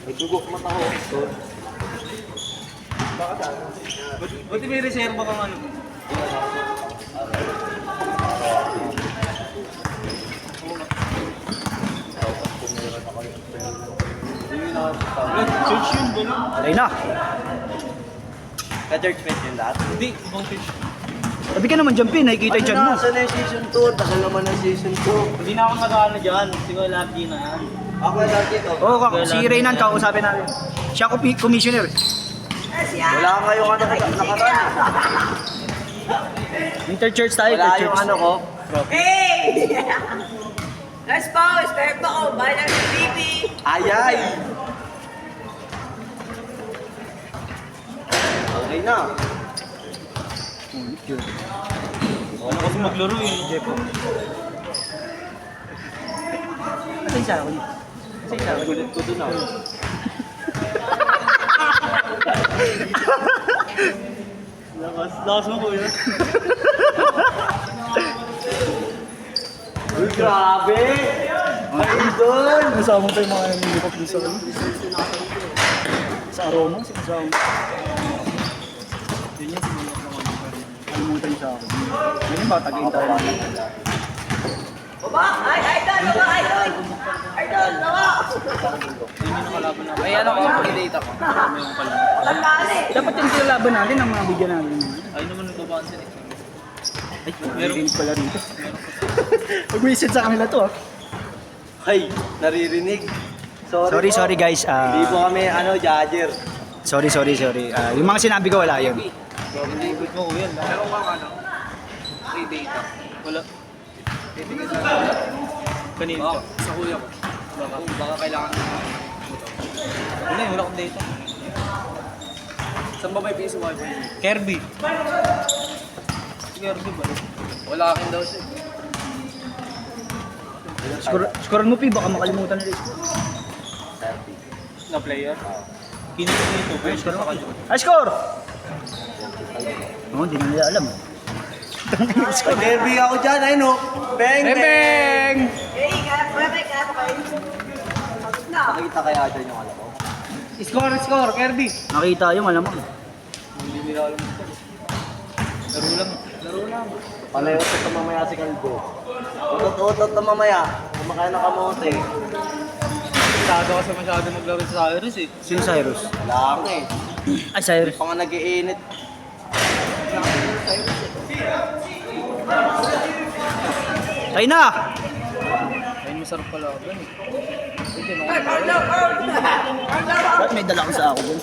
Nagdugok mata ko. Buti may reserva kang ano? Church yun, gano'n? Aray na. Ka-church fest yun lahat? Hindi, ibang church. Sabi ka naman dyan, Pin. Nakikita yung dyan mo. Saan na yung season 2? Tagal naman ng season 2. Hindi na ako nag-ano dyan. Siguro lagi na yan. Ako yung lagi ito. Oo, si Reynan, kausapin natin. Siya commissioner. Wala nga yung ano nakaraan. Inter-church tayo, Wala yung inter-church. ano ko. Hey! Let's go! Start ako! Bayan ng TV! Ayay! Okay na. Ano kasi maglaro eh. Jepo. Asa isa ako dito? Asa isa ako dito? Gulit ko dun ako. Lakas mo kuya. Uy, grabe! Ayun dun! Nasama tayo mga hindi ko sa ano. Sa aroma, sinasama. Yun yan, kalimutan siya ako. Ganyan ba, tagayin tayo. Baba! Ay! Idol! Baba! Idol! Idol! Baba! Hindi na nakalaban na. Ay ano ko, pag-date ako. May yung pala. Tandaan eh! Dapat yung kilalaban natin ang mga bigyan natin. Ay naman nagbabaan sila eh. Ay, meron pala rito. Mag-message sa kanila to ah. Hay, naririnig. Sorry, po. sorry guys. Hindi po kami, judger. Sorry. Yung mga sinabi ko wala yun. Hindi, good mo kuya. Meron kang ano? Free data. Wala. Kanina ka? Sa kuya ko. Baka kailangan. Wala wala akong data. Saan ba may piso wifi? Kirby. Kirby ba? Wala akin daw siya. Scorean mo, Pi, baka makalimutan nila. Na player? Kinuha nito. Pero score pa ka dyan. Score! Oo, hindi na nila alam. Derby ako dyan, ayun o. Beng, beng! Hey! Kaya pa kayo! Na! Nakita kaya dyan yung alam ko. Score, Kirby. Nakita yung malamang. Hindi nila alam ito. Laro lang. Palayo sa mamaya si Caldo. Utot-utot na mamaya. Kumakain na kamote. Masyado kasi masyado maglaro sa Cyrus eh. Sino Cyrus? Wala ka eh. Ay, Cyrus. Pa nga nag-iinit. Ay na! Ay, masarap pala ako eh. Hindi, Ay! Arlo! Ba't may dala ko sa ako dun?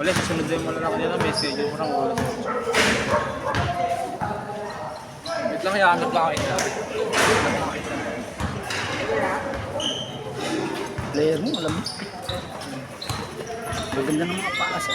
wala, susunod na yung malalaki nila. Message mo ng ulo. Wait lang, ianap lang kayo. Player mo, alam mo. Maganda ng mga paasa.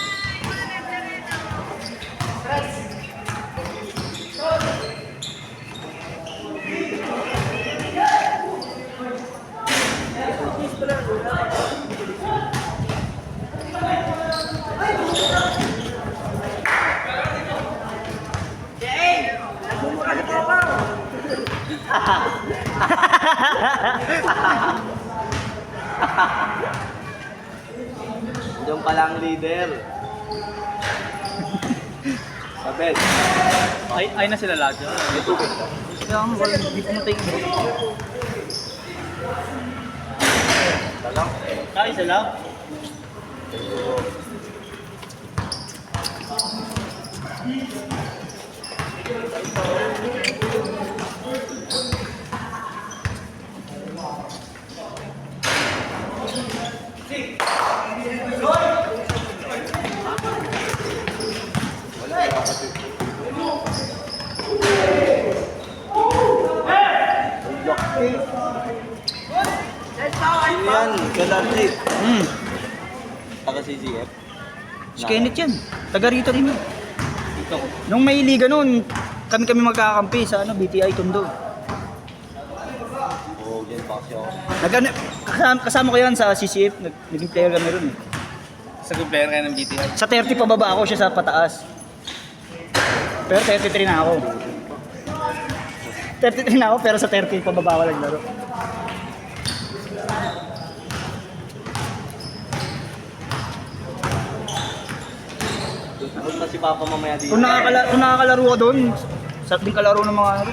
Diyan pala ang leader. Sabel. Ay na sila lahat yun. Kaya ang hindi pumatay yung bro. Talang. Ay, isa lang. Sino yan? Galante. Hmm. Taga CCF. Si Kenneth yan. Taga rito rin yun. Dito ko. Nung may liga noon, kami magkakampi sa BTI Tondo. Oo, dyan pa kasi ako. Kasama ko yan sa CCF, naging player kami ron. Sa good player kayo ng GTI. Sa 30 pababa ako, siya sa pataas. Pero 33 na ako. 33 na ako, pero sa 30 pababa ako naglaro. Punta si Papa mamaya dito. Kung nakakalaro ka doon, sarap din kalaro ng mga ano.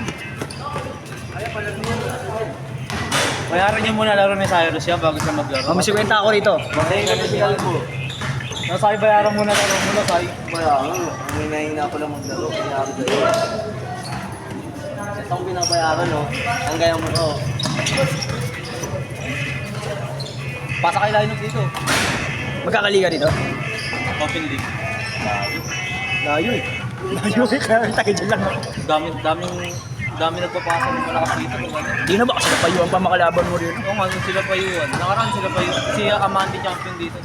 Bayaran niyo muna laro ni Cyrus siya bago siya maglaro. May 50 ako rito. Matay ka na si Calvo. Nasay bayaran muna laro muna, Say. Kaya ang hinahina ko lang maglaro. Kaya ako dito. Itong binabayaran, no? Ang gaya mo to. Pasa kay lineup dito. Magkakaliga dito? Open league. Layo eh. Layo eh, kaya tayo dyan lang. Dami nagpapasa ng malakas dito. Di na ba kasi napayuan pa makalaban mo rin? Oo nga, sila Payuan. Nakaraan sila Payuan. Si Amante champion dito.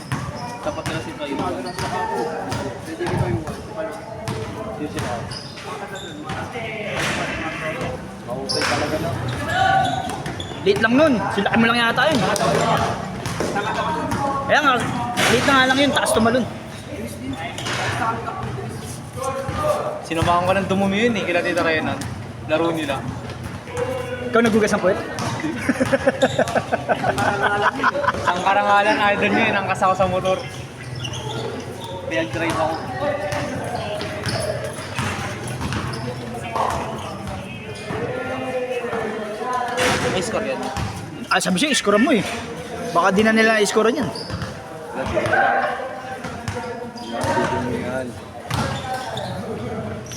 Tapat nila si Payuan. Yun sila. Mahusay talaga, no? Late lang nun. Sila mo lang yata yun. Kaya nga, late na nga lang yun. Taas tumalun. Sinamahan ko ng dumumi yun eh, kila Tita Renan. Laro nila. Ikaw nagugas ng puwet? Ang karangalan, idol nyo yun, ang kasaw sa motor. Pinag-drive ako. May score yan. Ah, sabi siya, iskoran mo eh. Baka di na nila iskoran yan.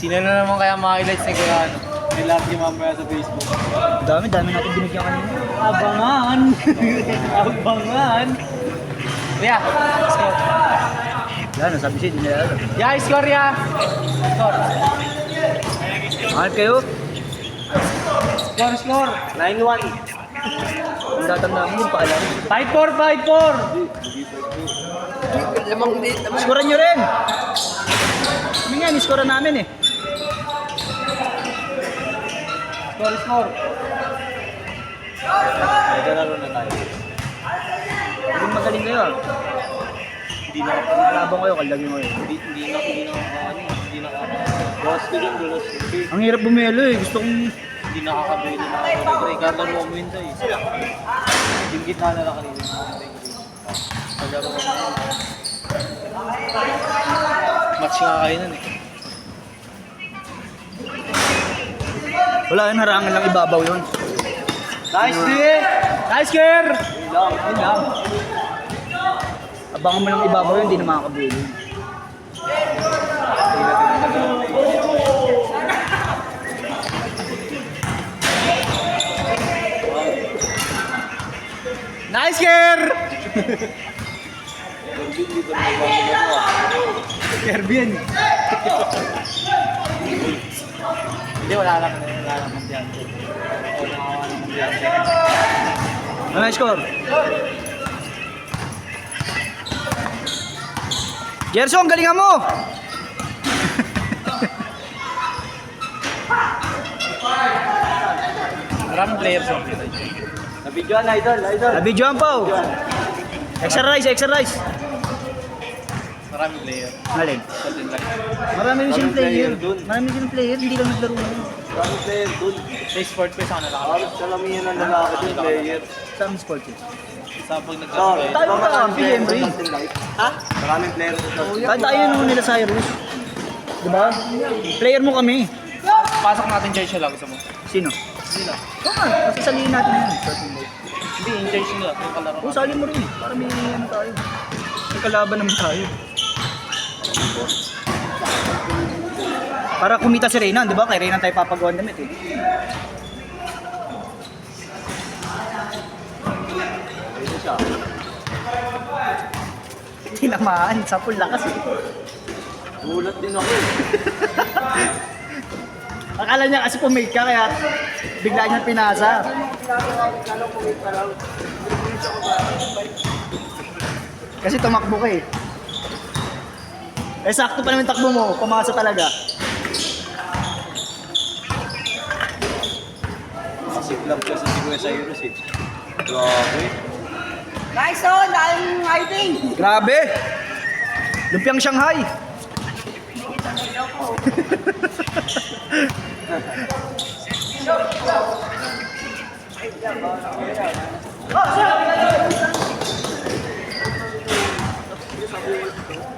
Sino na naman kaya ma-highlights ni Kuya ano? May love niya mamaya sa Facebook. Dami natin binigyan kanina. Abangan! Abangan! Kuya, score. Yan, sabi siya, di nila alam. Yeah, score ya! Score. Mahal kayo? Score. 9-1. Ang tatanda mo, yung paalam. 5-4! Lamang ulit. Iskoran nyo rin! Kami nga, iskoran namin eh. Score. Naglalaro na tayo. Kung magaling kayo ah. Hindi na ako. Labang kayo, kalagin mo yun. Hindi na ako. Boss ko din, boss. Ang hirap bumelo eh. Gusto kong... Hindi nakakabili na ako. Ricardo mo umuwinta eh. Yung gitna na lang kanina. Paglaro ko na yun. Match nga kayo nun eh. Wala yun, harangan lang ibabaw yun. Nice day! Nice care! Yun lang. Abangan mo lang ibabaw yun, hindi na makakabili. Nice care! Kerbian. Hindi, wala lang dyan. Ano yung score? Gerson, galingan mo! Maraming players oh. Nabidyoan, idol. Nabidyoan pa oh. Extra rice. Maraming players. Alin? Golden Light. Marami rin silang player. player dun. Marami silang player, hindi lang naglaro mo. Kami player dun. Play sport pa sa kanila. Halos kalamihan ng lalaki dun, player. Sa aming sport eh. Sa pag So, nagkasabay. Tayo diba ka, maraming player PM, dun, Ray. Justin Light? Ha? Maraming player dun. Kahit tayo nung nila Cyrus. Diba? Player mo kami. Pasok natin Churchill lang gusto mo. Sino? Nila. Oo nga, masasalihin natin yun. Hindi, in Churchill nila. Yung kalaro. Oo, sali mo rin. Para may ano tayo. May kalaban naman tayo. Para kumita si Reynan, di ba? Kay Reynan tayo papagawan damit eh. Ayun siya. Tinamaan, sa full lakas eh. Gulat din ako eh. Akala niya kasi pumake ka kaya bigla niya pinasa. Kasi tumakbo ka eh. Eh sakto pa naman takbo mo, pumasa talaga. Masiklab kasi si Kuya Cyrus eh. Grabe. Nice on, I'm hiding. Grabe! Lumpiang Shanghai!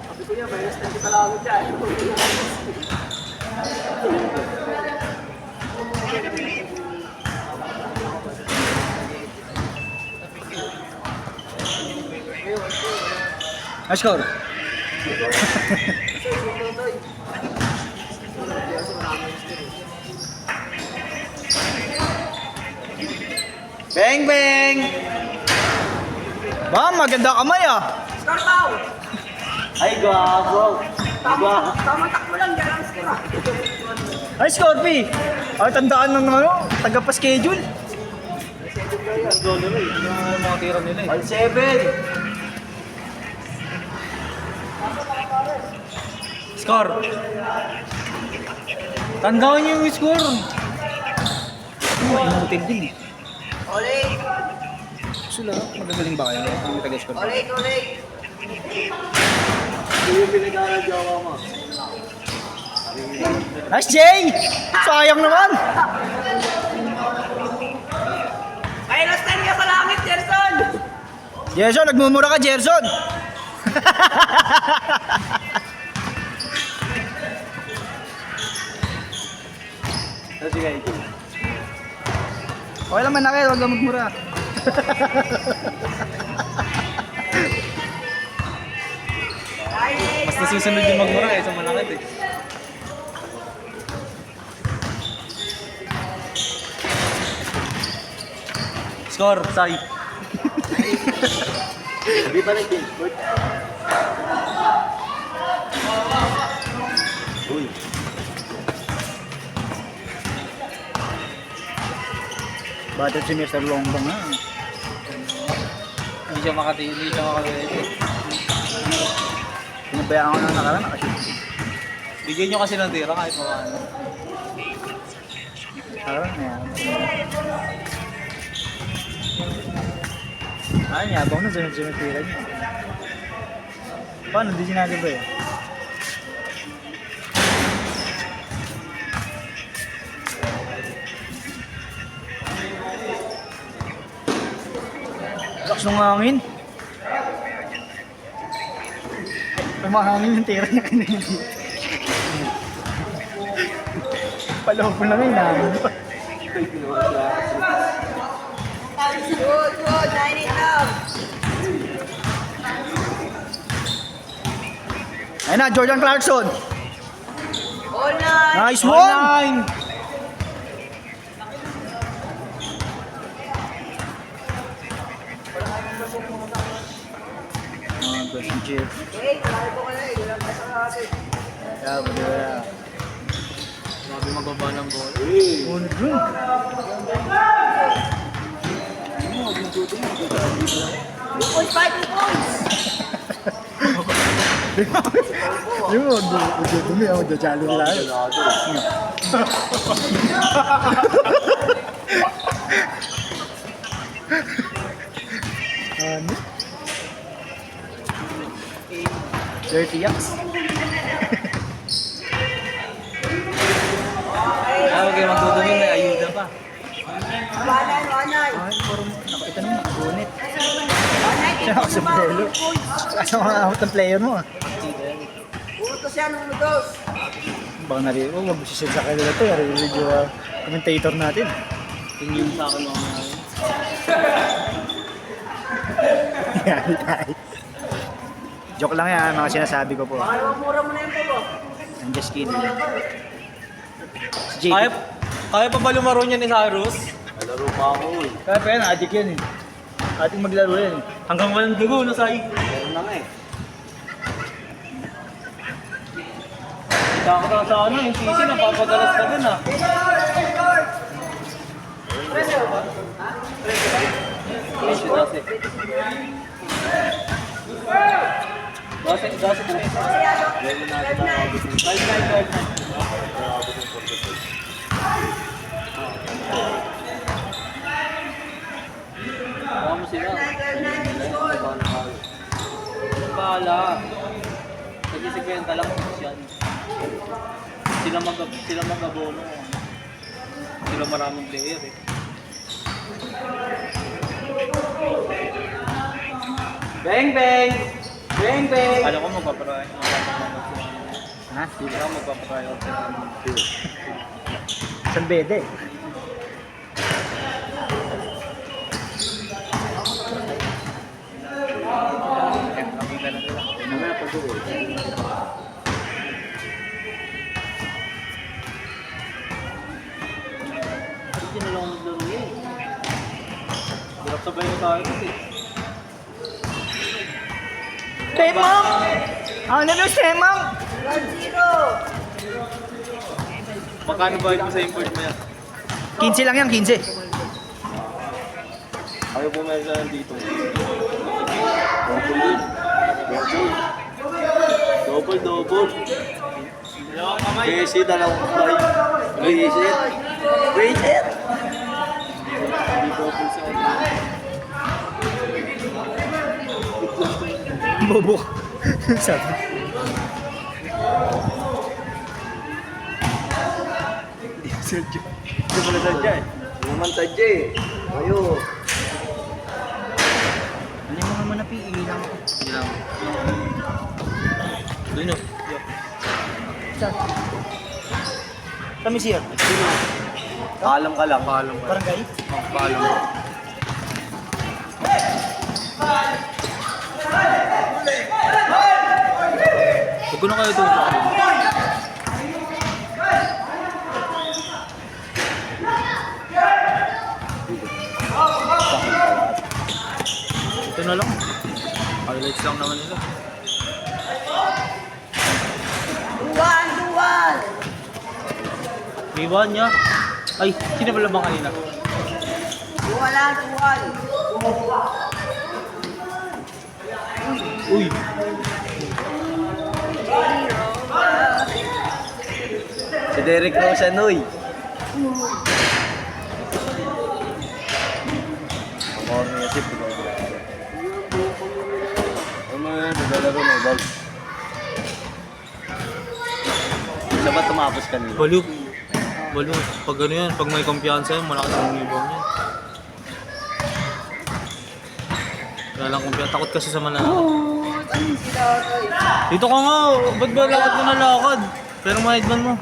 Sabi ko niya, may rest kita lang dyan. Ang score? Beng, beng! Ba, maganda kamay ah. Score tao! Ay, gago. Tama takbo lang dyan ang score. Ay, Scorpy! Ay, tandaan lang naman oh. Taga pa schedule. Ang golo rin. Yung mga tira nila eh. All 7. Score. Tandaan niyo yung score. Inutin din eh. Ole! Sula, magagaling ba kayo? Ang taga-score. Ole! Ole! Hindi yung pinag-aaral jowa mo. Nice, Jay! Sayang naman! Ay, last time ka sa langit, Gerson! Gerson, nagmumura ka, Gerson! Sige. Okay lang man na kayo, huwag lang magmura. Mas nasusunod yung magmura eh sa malakit eh. Score, Sai. Hindi pa nag-change court. Uy. Battle si Mr. Longbong ha. Hindi siya makatili, Pinabayaan ko na nakaraan, nakashoot. Bigyan nyo kasi ng tira kahit mga ano. Nakaraan na yan. Ay, yabang na, sunod-sunod tira niya. Paano, di sinabi ba eh? Lakas ng hangin. Tumahangin yung tira niya kanina. Paloob mo lang ngayon namin. Good, good. 9-8 now. Ayun na, Jordan Clarkson. All night. Nice one! Question chip. Hey, marami ko ka na eh. Walang kasama natin. Yeah, but Grabe magbaba ng ball. Unod dun. 2 points, 5 points. Yung magdudumi ako, magdachalo nila. Ano? 30 yaks. Kaya huwag kayo magdudumi, may ayuda pa. 1-9, 1-9. Ay, parang nakita naman, nakagunit. 1-9, Siya ako sa Brelo. Kaso mga out ng player mo ah. Puro to siya nung dos. Baka narinig ko, mag-sisig sa kanila ito. Narinig yung commentator natin. Tingin sa akin mga mga. Yan, tayo. Joke lang yan, mga sinasabi ko po. Baka naman mura mo na yung po. I'm just kidding. Si JP. Kaya pa ba lumaro niya ni Cyrus? Laro pa ako eh. Kaya pa yan, adik yan eh. Ating maglaro yan eh. Hanggang walang dugo na Sai. Meron na nga eh. Takot ako sa ano, yung sisi napapadalas ka dun ah. Presyo dasi. Dasi ka rin. 5-9. Baka mo sila. Bahala. Nag-isikwenta lang kung yan. Sila mag-abono. Sila maraming player eh. Beng, beng! Beng, beng! Alam ko magpaparahin. Ha? Hindi ka magpapatrayo sa San Bede. nakita na nila. Mamaya pag-uwi. Hindi na lang maglaro yun. Hirap sabay na tayo kasi. Temang! Ano na Temang? 1-0. Magkano ba ito sa import mo yan? 15 lang yan, 15. Ayaw pumayag na dito. Double. Dalawang kamay. Besi, dalawang kamay. Visit. Visit. Hindi double sa ano. Bobo. Sabi. Sergio. Hindi pala sadya eh. Hindi naman tadya eh. Ayo. Ano yung mga manapi? Ilang ako. Hindi lang. Doon yun. Saan? Kami siya. Paalam ka lang. Paalam ka. Barangay? Paalam. Huwag ko na kayo doon. Ito na lang. Highlights lang naman nila. 2-1. May one niya. Ay, sino ba labang kanina? 2-1. Uy! Si Derek Rosanoy. Ang mga kasi pag naglalaro ng bag. Isa ba tumapos kanina? Baliw. Baliw. Pag ano yan, pag may kumpiyansa yan, malakas ang rebound yan. Wala lang kumpiyansa. Takot kasi sa mananakot. Dito ka nga. Ba't ba lakad mo na lakad? Pero ma-headband mo.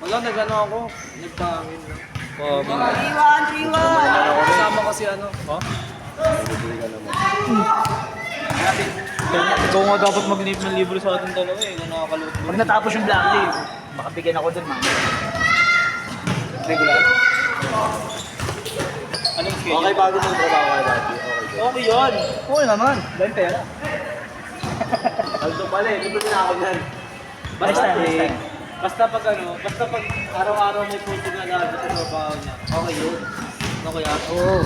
Wala, nag-ano ako. Nagpangin lang. 3-1. Kasama kasi ano. Ha? Ikaw nga dapat mag-leave ng libre sa ating dalawa eh. Kung nakakalot mo. Pag natapos yung black day, baka bigyan ako dun, man. Regular? Anong schedule? Okay, bago mong trabaho kayo dati. Okay yun. Oo naman. Dahil pera. Aldo pala eh, libre na ako yan. Next time, next time. Basta pag ano, basta pag araw-araw may punto na lahat sa trabaho niya. Okay yun. Ano kaya? Oo.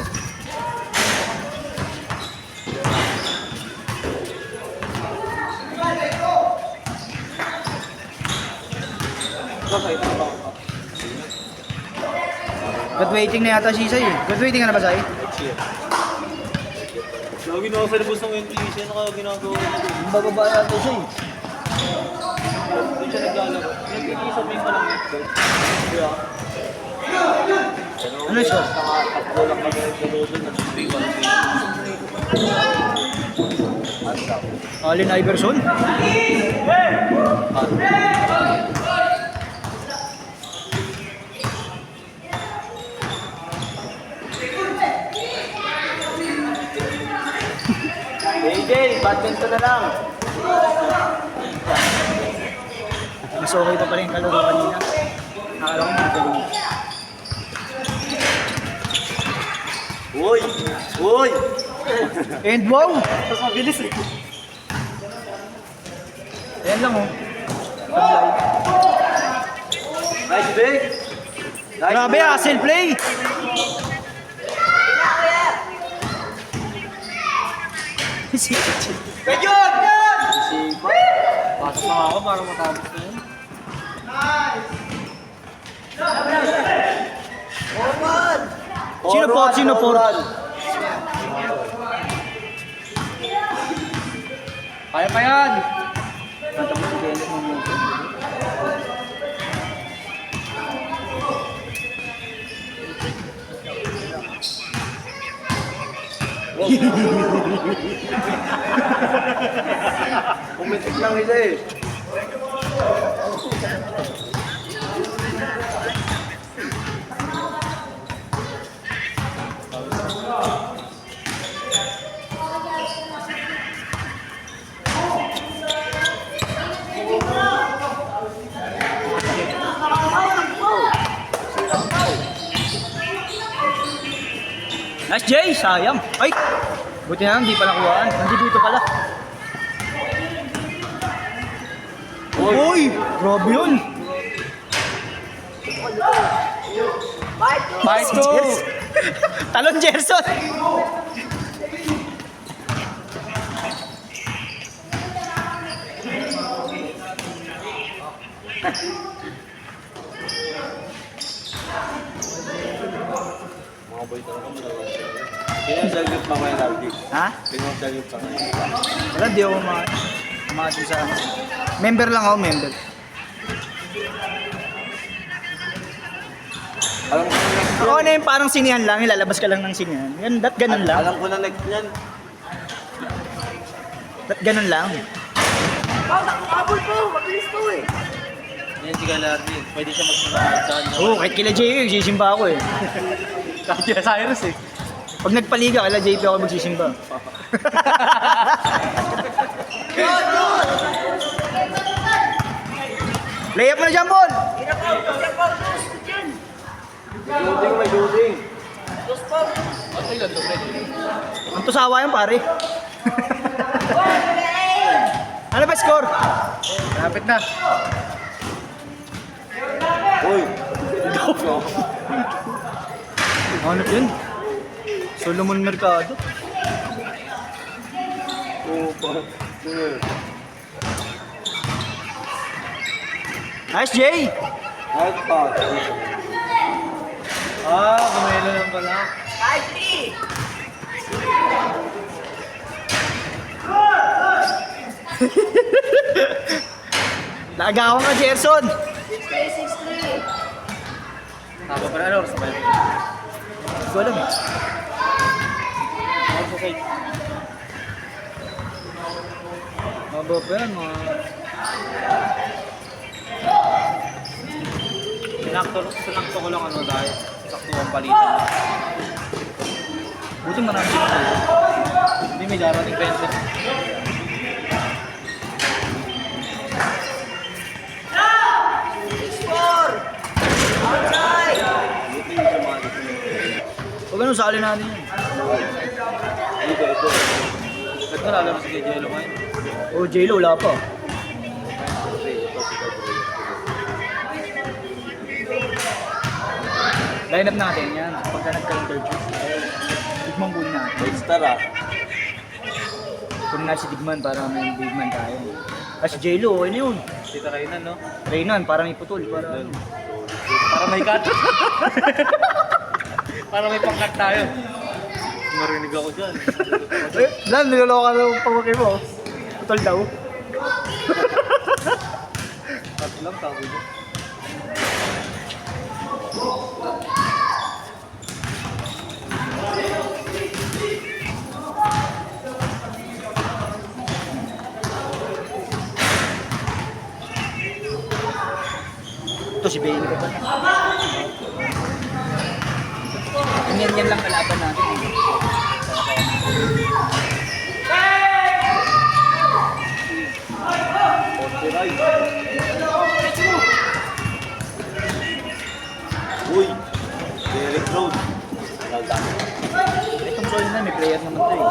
Okay, trabaho ka. Graduating na yata si Isay eh. Graduating ka na ba, Sai? Lagi na ako sa labas ng English. Ano kaya ginagawa ko? Yung bababa yata siya eh. Hindi siya naglalaro. Nag-iisa may pa lang ito. Kaya, Ano siya? takbo lang kami naglaro doon. Nag-3-1. Allen Iverson? AJ, badminton na lang. Mas okay pa pala yung kalaro kanina. Nakala ko magaling. Uy! Uy! And wow! Tapos mabilis eh. Ayan lang oh. Nice big! Nice Grabe, big. hustle play! Yun! Pasok na ako para matapos na yun. Sino po? Sino po? Kaya pa yan! Pumitik lang nila eh. Nice Jay, sayang. Ay! Buti na lang, hindi pa nakuhaan. Nandito pala. Uy! Grabe yun! Bye, Si Jers. Talon Gerson! Mga boy talaga mo lang. Pinasalute pa kayo lagi. Ha? Pinasalute pa kayo. Wala, di ako umatin sa ano. Member lang ako, member. Alam ko na next Ako na yung parang sinihan lang, ilalabas ka lang ng sinihan. Yan, ganun lang. Alam ko na next yan. Ganun lang. Pao, nakakabol po. Mabilis po eh. Yan si Galardi. Pwede siya magsimahal sa kanya. Oo, kahit kila JP, magsisimba ako eh. Kahit kila Cyrus eh. Pag nagpaliga, kala JP ako magsisimba. Lay up mo na dyan, Paul! Hirap po. Hirap po. Dos dyan. May shooting. Dos po. Ang tusawa yan, pare. Ano ba score? Malapit na. Uy. Ano yun? Solomon Mercado. Oo pa. Nice, Jay! Nice pass. Kumelo lang pala. 5-3. Naagawan ka, Gerson! 6-3. Haba pa na, ano oras na ba yun? Hindi ko alam. Oras sa side. Haba pa yan, mga... Sinakto ko lang ano dahil sakto ang palitan. Buti marami dito. Hindi may darating 20. Huwag ganun, sali natin yan. Ba't ko lalaro si Kejelo ngayon? Oh, J-Lo, wala pa. Line up natin yan. Pagka nagka-interview. Digman muna natin. May star ah. Kung na si Digman para may Digman tayo. Ah, si J-Lo, ano yun? Tita Rainan, no? Reynan, para may putol. Para ano. Para may cut. Para may pangkat tayo. Marinig ako dyan. Eh, Dan, niloloko ka ng pamaki mo. Putol daw. Cut lang, tawag dyan. Ito si Bailey ka pa. Yan lang kalaban natin. Uy. Derek Road. Itong solid na, may player naman to eh.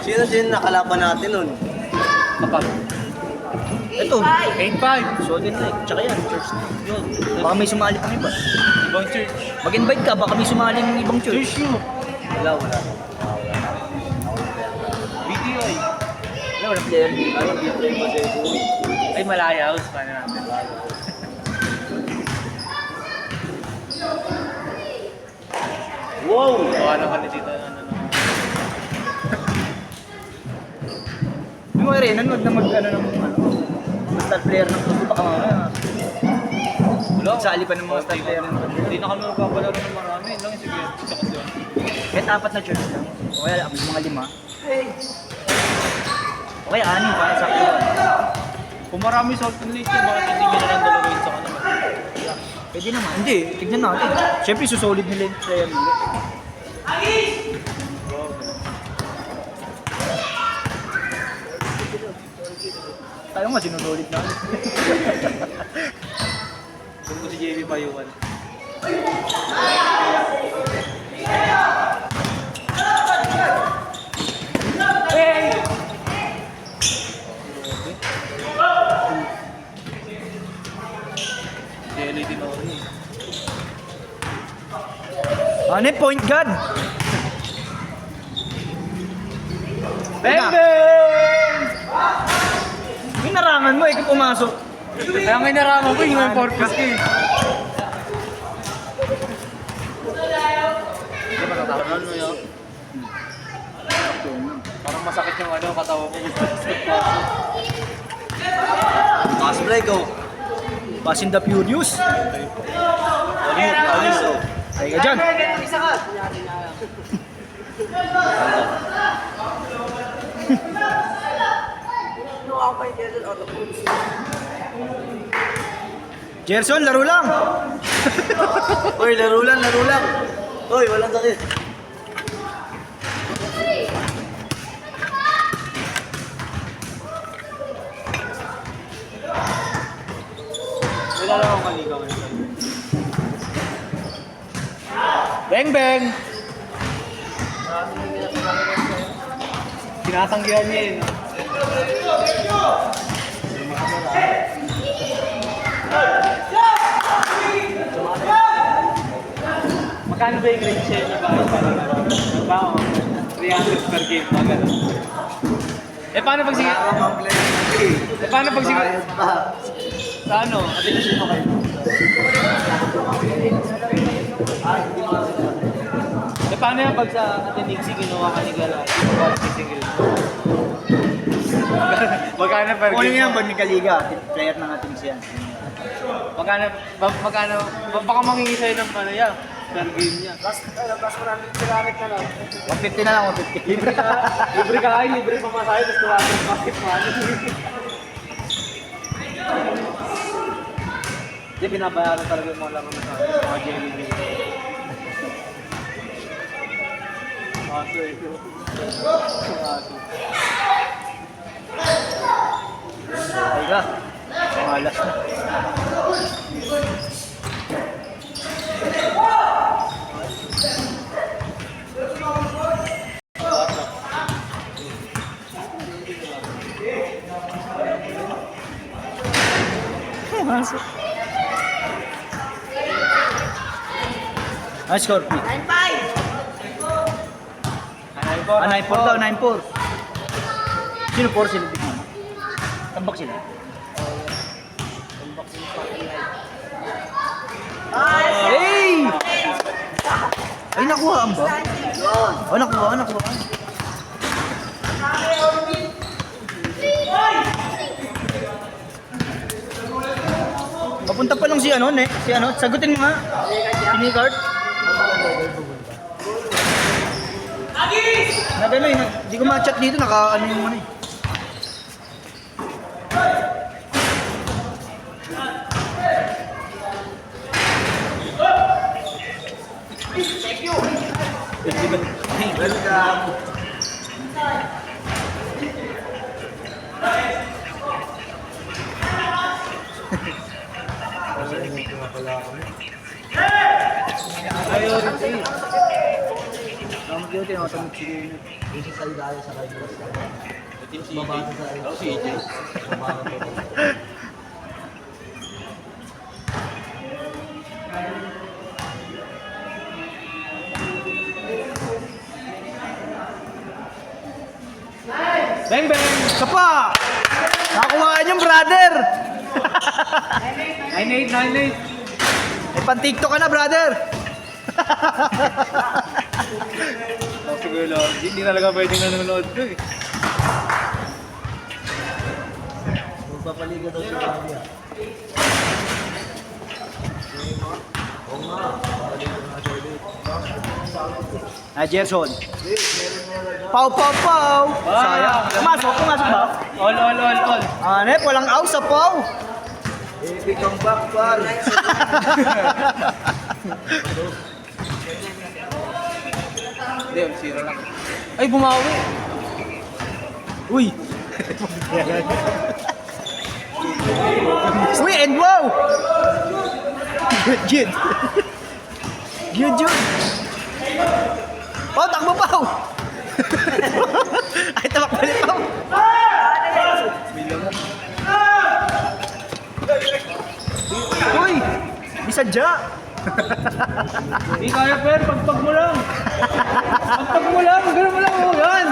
Sino nakalaban natin nun? Kapag. Ito, 8-5. solid na eh. Tsaka yan, church na. Yun. Baka may sumali pang iba. Ibang church. Mag-invite ka, baka may sumali ng ibang church. Church yun. Wala. BTI. Wala, walang player dito. Ano yung play mo sa Uy? Ay, Malaya House. Paano natin? Wow! Gawa naman ni Tita. Yung mga Renan, wag na mag-ano ng star player ng grupo, baka mamaya. Wala. Sali pa ng mga star player ng grupo. Hindi na kami magpapalaro ng marami. Lang sige. Isa kasi yun. Kahit 4 na church lang. O kaya mga 5. O kaya 6 pa, sakto lang. Kung marami salt and late yun, bakit hindi nyo na lang dalawin sa kanila? Pwede naman. Hindi, tignan natin. Siyempre, susolid nila yung player nila. Tayo nga, sinusolid natin. Kung ko si JB Payuan. JLA din ako rin eh. Ano yung point guard? Bang! Yung narangan mo, ikaw pumasok. Kaya may naraman ko yung purpose ko eh. Hindi ba natatangan mo yun? Parang masakit yung ano, katawa mo. Pass play go. Pass in the Furious. Alis. Kaya ka dyan. Isa ka. No, ako pa yung Gerald Otto Cruz. Gerson, laro lang. Uy, laro lang. Uy, walang sakit. Wala lang akong maligaw ngayon. Bang, bang. Tinatanggihan niya eh. Magkano ba yung grade share niya ba? Ba? 300 per game, mga ganun. Eh paano pag sige? Eh paano pag sige? Bayad pa. Sa ano? Attention mo kayo. Eh paano yung pag sa attending si kinuha ka ni Gala? Single. Magkano per Kung ano game? yan, pag Kaliga, player ng ating siya. Magkano? Baka mangingi sa'yo ng ano yan? Per game niya. Last 100 na lang. 150 na lang, 150. Libre ka kain, libre pamasahe, tapos tuwasan ng pocket money. Hindi, binabayaran talaga yung mga laman sa akin, mga jelly bean. Aso eh. Aso. Ay ka. Malas na. Masuk. Ah, score. 9-5. 9-4 daw, 9-4. Sino 4 sila? Tambak sila. Hey! Ay, nakuha ang ba? Oh, nakuha. Papunta pa lang si ano, sagutin mo nga. Si Nicard. Nagano eh, hindi ko ma-chat dito, naka-ano yung ano eh. Welcome. Priority. Ang duty, matamit siguro. Hindi tayo dahil sa kanya. Team si Babasa sa AJ. Ako si AJ. Babasa ko. Bang bang! Isa pa! Nakakuhaan yung brother! 9-8, 9-8. May pan-tiktok ka na, brother! Oh, siguro, hindi talaga pwedeng nanonood ko eh. Magpapaliga daw si Kanya. Oo nga. Papaliga nga siya ulit. Ah, Gerson. Pau, pau, pau. Sayang. Pumasok ba? All. Hanep, walang out sa pau. Baby, come back, par. Hindi, zero lang. Ay, bumawi. Uy. Uy, and wow. Good. Good. Pau, takbo pau. Ay, tamak balik pau. Uy, bisadya. Hindi kaya, Per. Pagpag mo lang. Pagpag mo lang. Gano'n mo lang. Oh, yan.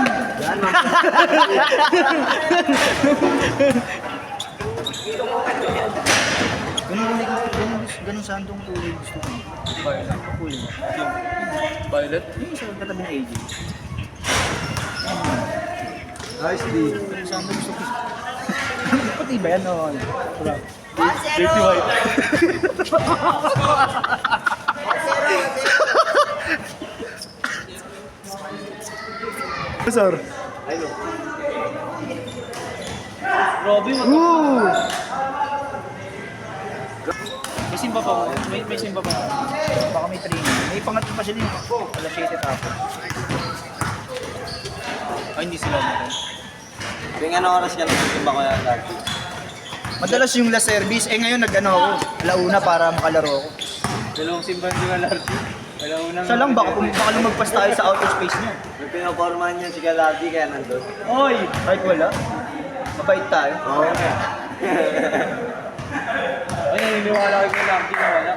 Ganun saan tong kulay gusto ko. Kulay. Violet. Yung sa katabi ng AJ. Nice, D. Saan mo gusto ko? Pati ba yan noon? 1-0. Sir. Robby, Ooh! may simba pa mo. May simba pa mo. Baka may training. May pangatlo pa sila yung alas 7 tapos. Ay, hindi sila natin. Yung ano oras ka nagsisimba ko yan dati? Madalas yung last service, ngayon nag-ano ako, alauna para makalaro ako. Dalawang simba hindi ka lardi. Wala unang... Sa lang, baka lumagpas tayo sa outer space niya. May pinapormahan niya si Galati kaya nandun. Oy! Kahit wala, mabait tayo. Oo. Ay, naniniwala ko yung lardi na wala.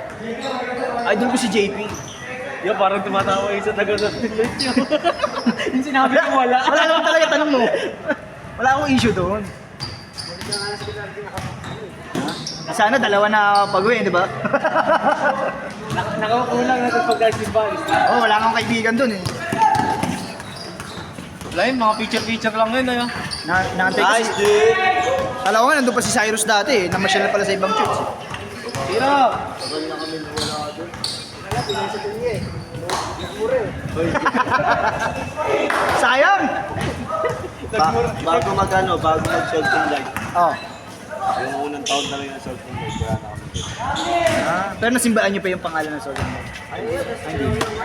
Idol ko si JP. Yung parang tumatawa yung sa taga-substitute nyo. Yung sinabi ko wala. Wala naman talaga tanong mo. Wala akong issue doon. Sana dalawa na pag-uwi, di ba? Nakakulang na ito pagka-simba. Oh, wala akong kaibigan doon eh. Wala yun, mga picture-picture lang yun. Ayun. Naantay ko Nice, si... D. Alam ko nga, nandun pa si Cyrus dati eh. Namasyal na pala sa ibang church. Tira! Tagal na kami wala doon. Sayang! Bago bago mag-Sultan Light. Oh. Yung unang taon na rin ng Sultan Light, wala na kami. Pero nasimbaan niyo pa yung pangalan ng Solomon.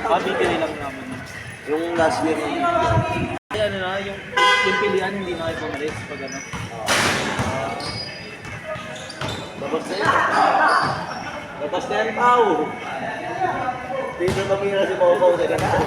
Pabitili lang namin. Yung last year ng Ay, ano na, yung pilihan hindi na kayo pumalis pag ano. Labas na yan. Labas na yan, Pao. Dito tumira si Popo sa ganito.